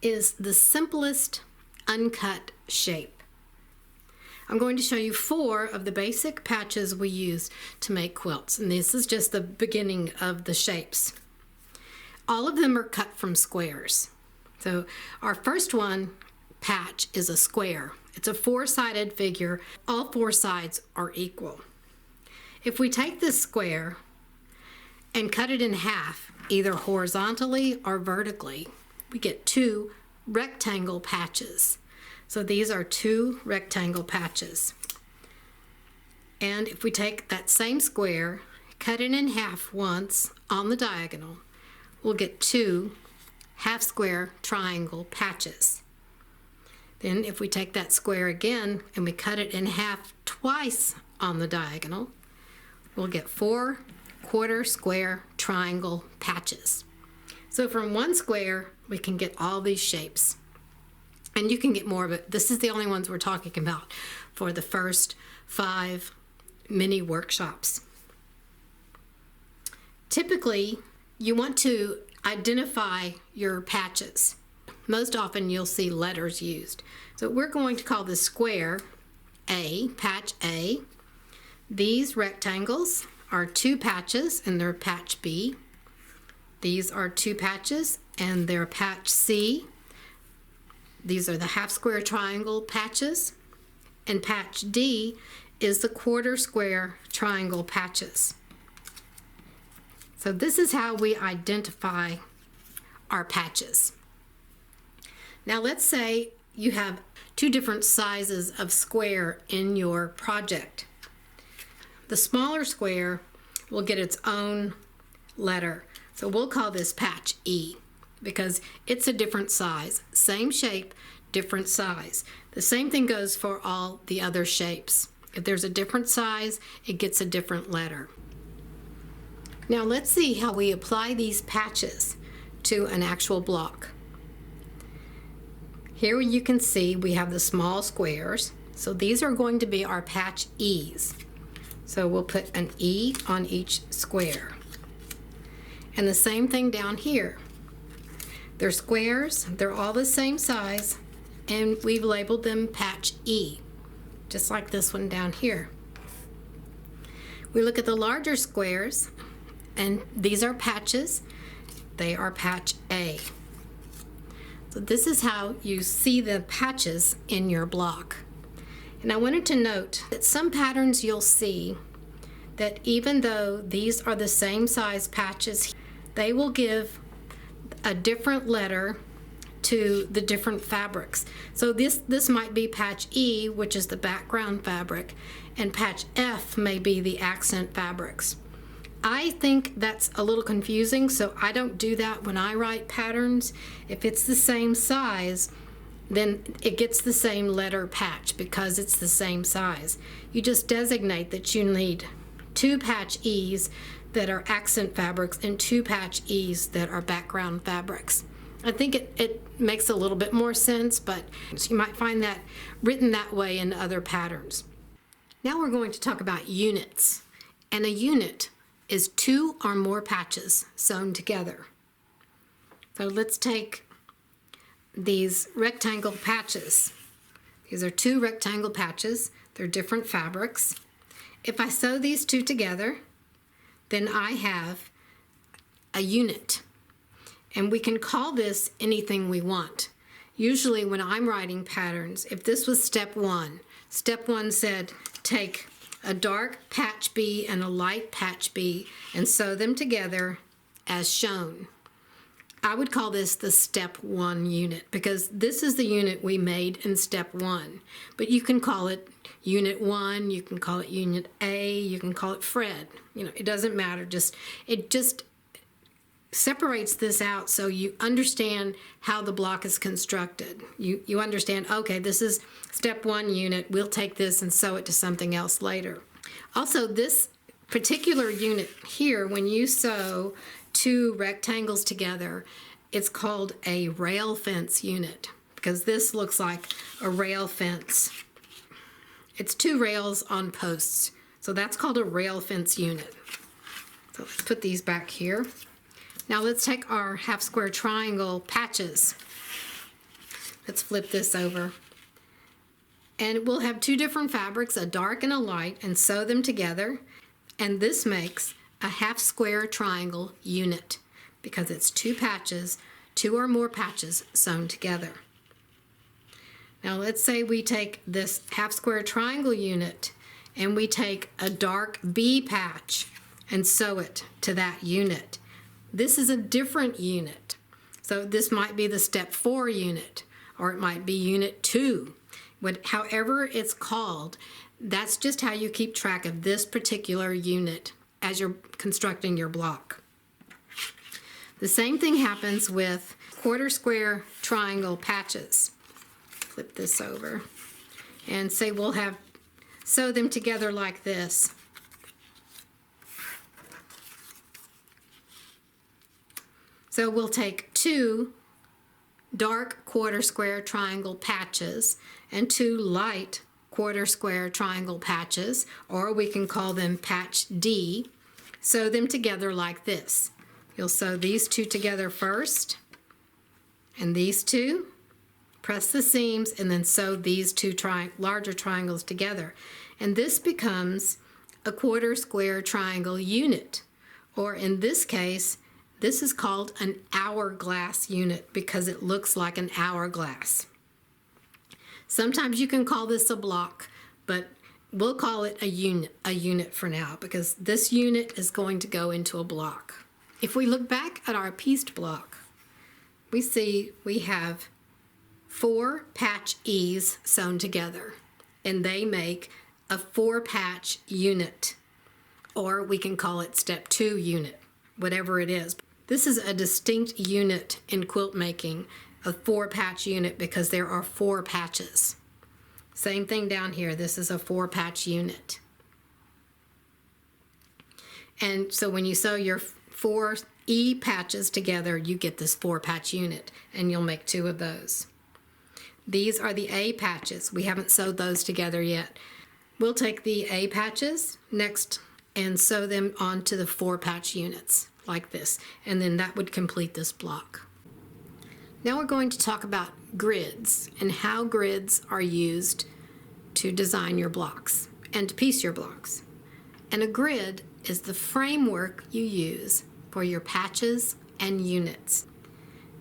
is the simplest uncut shape. I'm going to show you 4 of the basic patches we use to make quilts, and this is just the beginning of the shapes. All of them are cut from squares. So our first one patch is a square. It's a 4-sided figure. All 4 sides are equal. If we take this square and cut it in half, either horizontally or vertically, we get 2 rectangle patches. So these are 2 rectangle patches. And if we take that same square, cut it in half once on the diagonal, we'll get 2 half square triangle patches. Then if we take that square again and we cut it in half twice on the diagonal, we'll get 4 quarter square triangle patches. So from one square, we can get all these shapes. And you can get more of it. This is the only ones we're talking about for the first 5 mini workshops. Typically, you want to identify your patches. Most often you'll see letters used. So we're going to call this square A, patch A. These rectangles are 2 patches and they're patch B. These are 2 patches and they're patch C. These are the half square triangle patches, and patch D is the quarter square triangle patches. So this is how we identify our patches. Now let's say you have 2 different sizes of square in your project. The smaller square will get its own letter. So we'll call this patch E because it's a different size. Same shape, different size. The same thing goes for all the other shapes. If there's a different size, it gets a different letter. Now let's see how we apply these patches to an actual block. Here you can see we have the small squares. So these are going to be our patch E's. So we'll put an E on each square. And the same thing down here. They're squares, they're all the same size, and we've labeled them patch E, just like this one down here. We look at the larger squares, and these are patches. They are patch A. So this is how you see the patches in your block. And I wanted to note that some patterns you'll see that even though these are the same size patches, they will give a different letter to the different fabrics. So this might be patch E, which is the background fabric, and patch F may be the accent fabrics. I think that's a little confusing, so I don't do that when I write patterns. If it's the same size, then it gets the same letter patch because it's the same size. You just designate that you need 2 patch E's that are accent fabrics and 2 patch E's that are background fabrics. I think it makes a little bit more sense, but you might find that written that way in other patterns. Now we're going to talk about units. And a unit is 2 or more patches sewn together. So let's take these rectangle patches. These are 2 rectangle patches. They're different fabrics. If I sew these 2 together, then I have a unit. And we can call this anything we want. Usually when I'm writing patterns, if this was step 1, step 1 said take a dark patch B and a light patch B and sew them together as shown. I would call this the step 1 unit because this is the unit we made in step 1. But you can call it unit 1, you can call it unit A, you can call it Fred. It doesn't matter. It just separates this out so you understand how the block is constructed. You understand, okay, this is step 1 unit. We'll take this and sew it to something else later. Also, this particular unit here, when you sew 2 rectangles together, it's called a rail fence unit because this looks like a rail fence. It's 2 rails on posts, so that's called a rail fence unit. So let's put these back here. Now let's take our half square triangle patches. Let's flip this over. And we'll have two different fabrics, a dark and a light, and sew them together. And this makes a half square triangle unit because it's two patches, two or more patches sewn together. Now let's say we take this half square triangle unit and we take a dark B patch and sew it to that unit. This is a different unit. So this might be the step 4 unit, or it might be unit 2. However it's called, that's just how you keep track of this particular unit as you're constructing your block. The same thing happens with quarter square triangle patches. Flip this over and say we'll sew them together like this. So we'll take two dark quarter square triangle patches and two light quarter square triangle patches, or we can call them patch D. Sew them together like this. You'll sew these two together first, and these two. Press the seams and then sew these two larger triangles together. And this becomes a quarter square triangle unit, or in this case, this is called an hourglass unit because it looks like an hourglass. Sometimes you can call this a block, but we'll call it a unit for now because this unit is going to go into a block. If we look back at our pieced block, we see we have 4 patch E's sewn together, and they make a 4-patch unit, or we can call it step 2 unit, whatever it is. This is a distinct unit in quilt making, a 4-patch unit, because there are 4 patches. Same thing down here, this is a 4-patch unit. And so when you sew your 4 E patches together, you get this 4-patch unit, and you'll make 2 of those. These are the A patches. We haven't sewed those together yet. We'll take the A patches next and sew them onto the 4-patch units like this, and then that would complete this block. Now we're going to talk about grids and how grids are used to design your blocks and to piece your blocks. And a grid is the framework you use for your patches and units.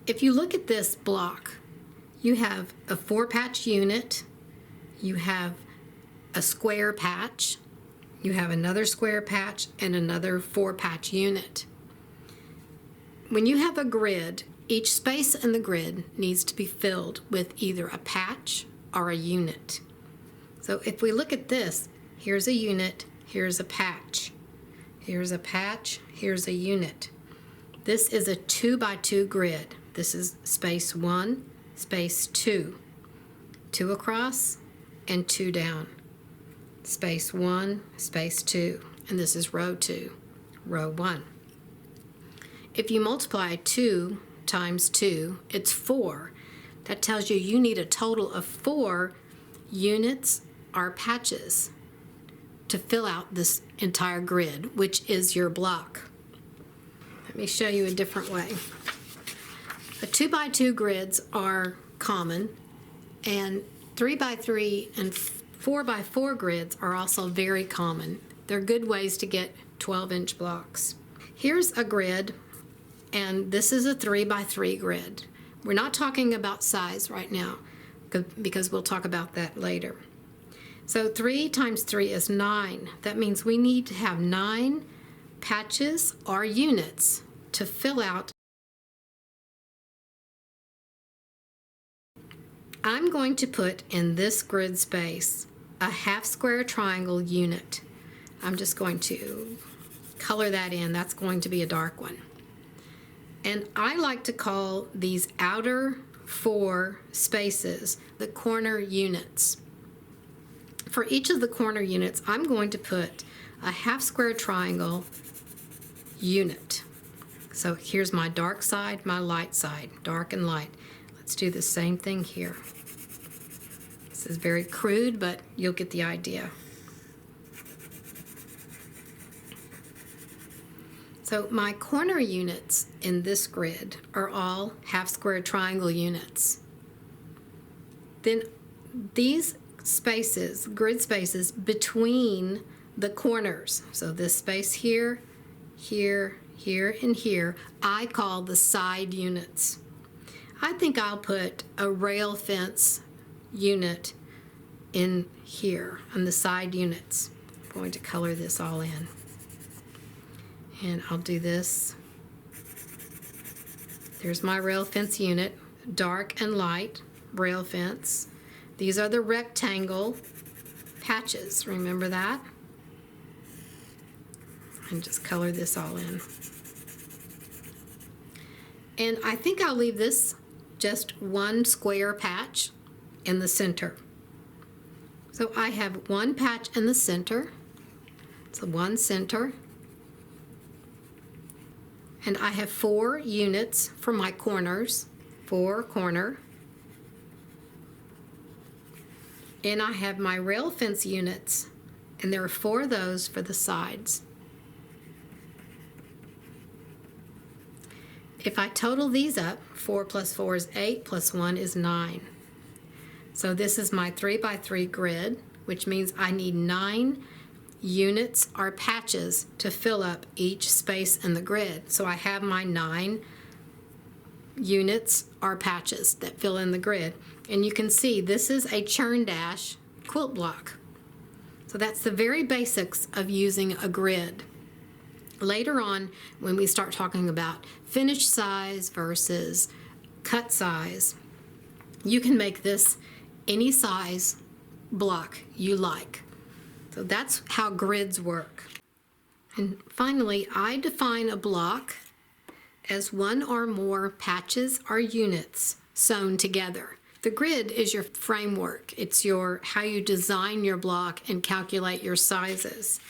If you look at this block, you have a 4-patch unit, you have a square patch, you have another square patch, and another 4-patch unit. When you have a grid, each space in the grid needs to be filled with either a patch or a unit. So if we look at this, here's a unit, here's a patch. Here's a patch, here's a unit. This is a 2x2 grid. This is space 1, space 2. 2 across and 2 down. Space 1, space 2. And this is row 2, row 1. If you multiply 2 times 2, it's 4. That tells you you need a total of 4 units or patches to fill out this entire grid, which is your block. Let me show you a different way. A 2x2 grids are common, and 3x3 and 4x4 grids are also very common. They're good ways to get 12-inch blocks. Here's a grid, and this is a 3x3 grid. We're not talking about size right now because we'll talk about that later. So 3 times 3 is 9. That means we need to have 9 patches or units to fill out. I'm going to put in this grid space a half square triangle unit. I'm just going to color that in. That's going to be a dark one. And I like to call these outer 4 spaces the corner units. For each of the corner units, I'm going to put a half square triangle unit. So here's my dark side, my light side, dark and light. Let's do the same thing here. This is very crude, but you'll get the idea. So my corner units in this grid are all half square triangle units. Then these spaces, grid spaces between the corners, so this space here, here, here, and here, I call the side units. I think I'll put a rail fence unit in here on the side units. I'm going to color this all in. And I'll do this. There's my rail fence unit, dark and light rail fence. These are the rectangle patches, remember that? And just color this all in. And I think I'll leave this just one square patch in the center. So I have one patch in the center. It's a one center. And I have 4 units for my corners, 4 corner. And I have my rail fence units, and there are 4 of those for the sides. If I total these up, 4 plus 4 is 8, plus 1 is 9. So this is my 3 by 3 grid, which means I need 9 units or patches to fill up each space in the grid. So I have my 9 units or patches that fill in the grid. And you can see this is a churn dash quilt block. So that's the very basics of using a grid. Later on, when we start talking about finished size versus cut size, you can make this any size block you like. So that's how grids work. And finally, I define a block as one or more patches or units sewn together. The grid is your framework. It's how you design your block and calculate your sizes.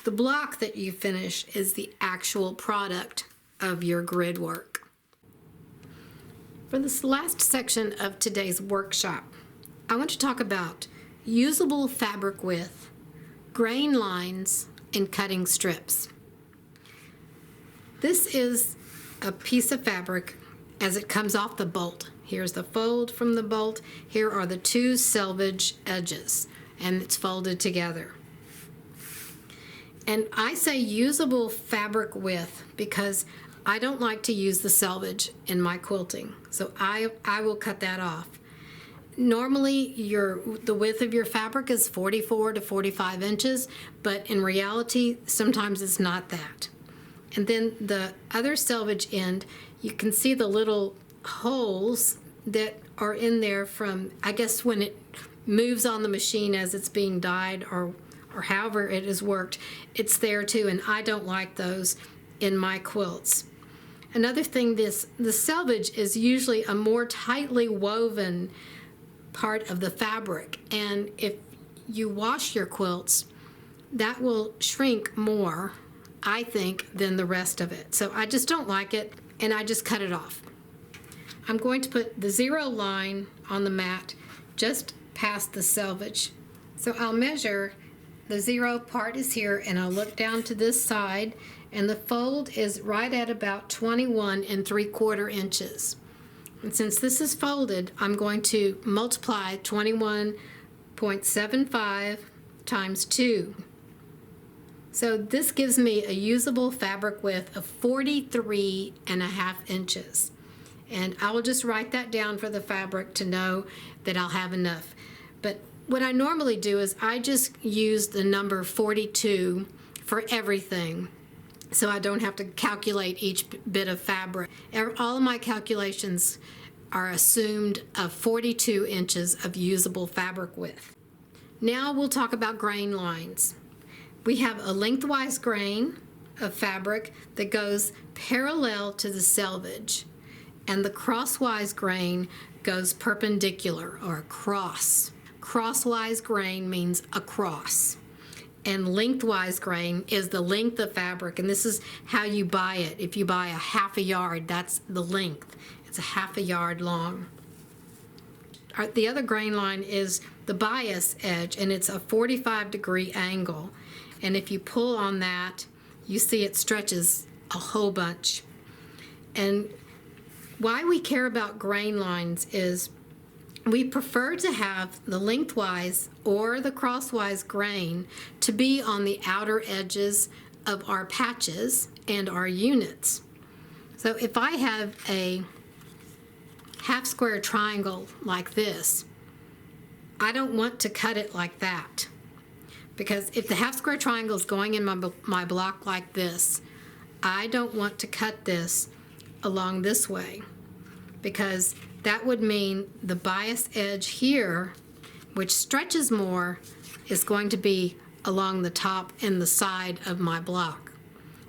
The block that you finish is the actual product of your grid work. For this last section of today's workshop, I want to talk about usable fabric width, grain lines, and cutting strips. This is a piece of fabric as it comes off the bolt. Here's the fold from the bolt. Here are the 2 selvage edges, and it's folded together. And I say usable fabric width because I don't like to use the selvage in my quilting, so I will cut that off. Normally, the width of your fabric is 44 to 45 inches, but in reality, sometimes it's not that. And then the other selvage end, you can see the little holes that are in there from, I guess, when it moves on the machine as it's being dyed or however it is worked, it's there too, and I don't like those in my quilts. Another thing, the selvage is usually a more tightly woven part of the fabric, and if you wash your quilts, that will shrink more, I think, than the rest of it. So I just don't like it, and I just cut it off. I'm going to put the 0 line on the mat just past the selvage. So I'll measure, the 0 part is here, and I'll look down to this side, and the fold is right at about 21 3/4 inches. And since this is folded, I'm going to multiply 21.75 times 2. So this gives me a usable fabric width of 43.5 inches. And I will just write that down for the fabric to know that I'll have enough. But what I normally do is I just use the number 42 for everything, so I don't have to calculate each bit of fabric. All of my calculations are assumed of 42 inches of usable fabric width. Now we'll talk about grain lines. We have a lengthwise grain of fabric that goes parallel to the selvage, and the crosswise grain goes perpendicular or across. Crosswise grain means across, and lengthwise grain is the length of fabric, and this is how you buy it. If you buy a half a yard, that's the length. It's a half a yard long. The other grain line is the bias edge, and it's a 45-degree angle, and if you pull on that, you see it stretches a whole bunch. And why we care about grain lines is We prefer to have the lengthwise or the crosswise grain to be on the outer edges of our patches and our units. So if I have a half square triangle like this, I don't want to cut it like that, because if the half square triangle is going in my block like this, I don't want to cut this along this way, because that would mean the bias edge here, which stretches more, is going to be along the top and the side of my block.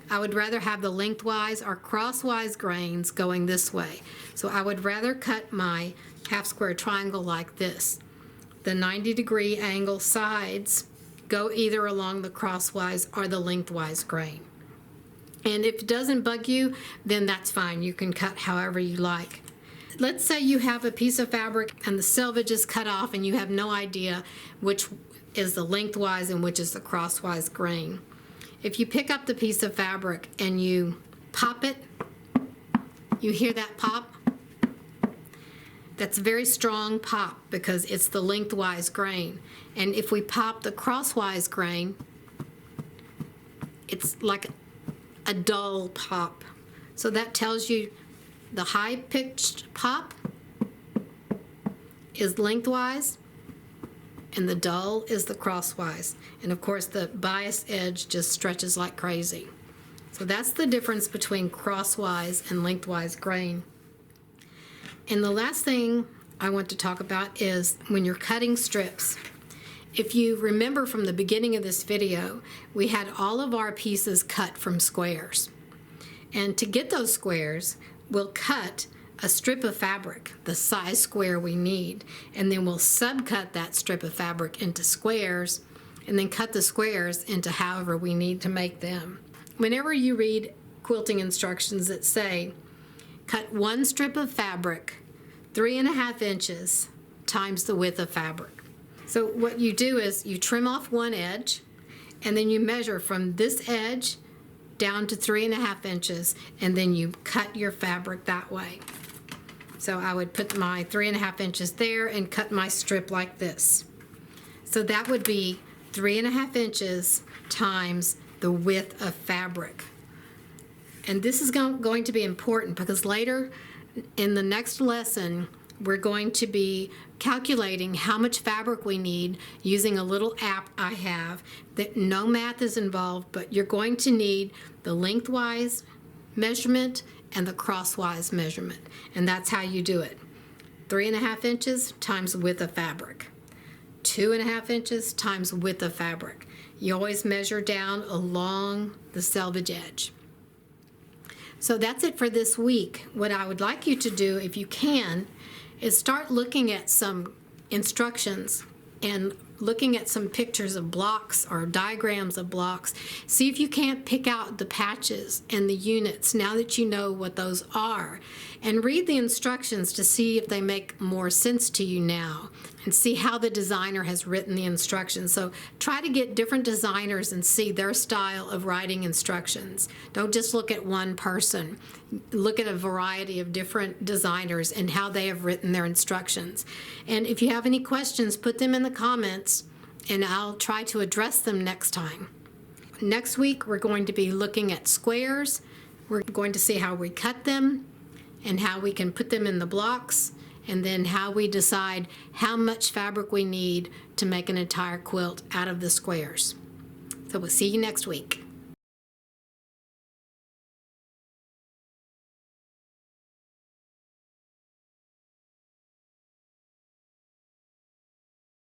I would rather have the lengthwise or crosswise grains going this way. So I would rather cut my half square triangle like this. The 90-degree angle sides go either along the crosswise or the lengthwise grain. And if it doesn't bug you, then that's fine. You can cut however you like. Let's say you have a piece of fabric and the selvage is cut off and you have no idea which is the lengthwise and which is the crosswise grain. If you pick up the piece of fabric and you pop it, you hear that pop? That's a very strong pop because it's the lengthwise grain. And if we pop the crosswise grain, it's like a dull pop. So that tells you the high-pitched pop is lengthwise and the dull is the crosswise. And of course the bias edge just stretches like crazy. So that's the difference between crosswise and lengthwise grain. And the last thing I want to talk about is when you're cutting strips. If you remember from the beginning of this video, we had all of our pieces cut from squares. And to get those squares, we'll cut a strip of fabric, the size square we need, and then we'll subcut that strip of fabric into squares, and then cut the squares into however we need to make them. Whenever you read quilting instructions that say, cut one strip of fabric 3.5 inches times the width of fabric. So what you do is you trim off one edge, and then you measure from this edge down to 3.5 inches, and then you cut your fabric that way. So I would put my 3.5 inches there and cut my strip like this. So that would be 3.5 inches times the width of fabric. And this is going to be important because later in the next lesson, we're going to be calculating how much fabric we need using a little app I have that no math is involved, but you're going to need the lengthwise measurement and the crosswise measurement. And that's how you do it. 3.5 inches times width of fabric. 2.5 inches times width of fabric. You always measure down along the selvage edge. So that's it for this week. What I would like you to do, if you can, is start looking at some instructions and looking at some pictures of blocks or diagrams of blocks. See if you can't pick out the patches and the units now that you know what those are. And read the instructions to see if they make more sense to you now, and see how the designer has written the instructions. So try to get different designers and see their style of writing instructions. Don't just look at one person. Look at a variety of different designers and how they have written their instructions. And if you have any questions, put them in the comments and I'll try to address them next time. Next week, we're going to be looking at squares. We're going to see how we cut them and how we can put them in the blocks, and then how we decide how much fabric we need to make an entire quilt out of the squares. So we'll see you next week.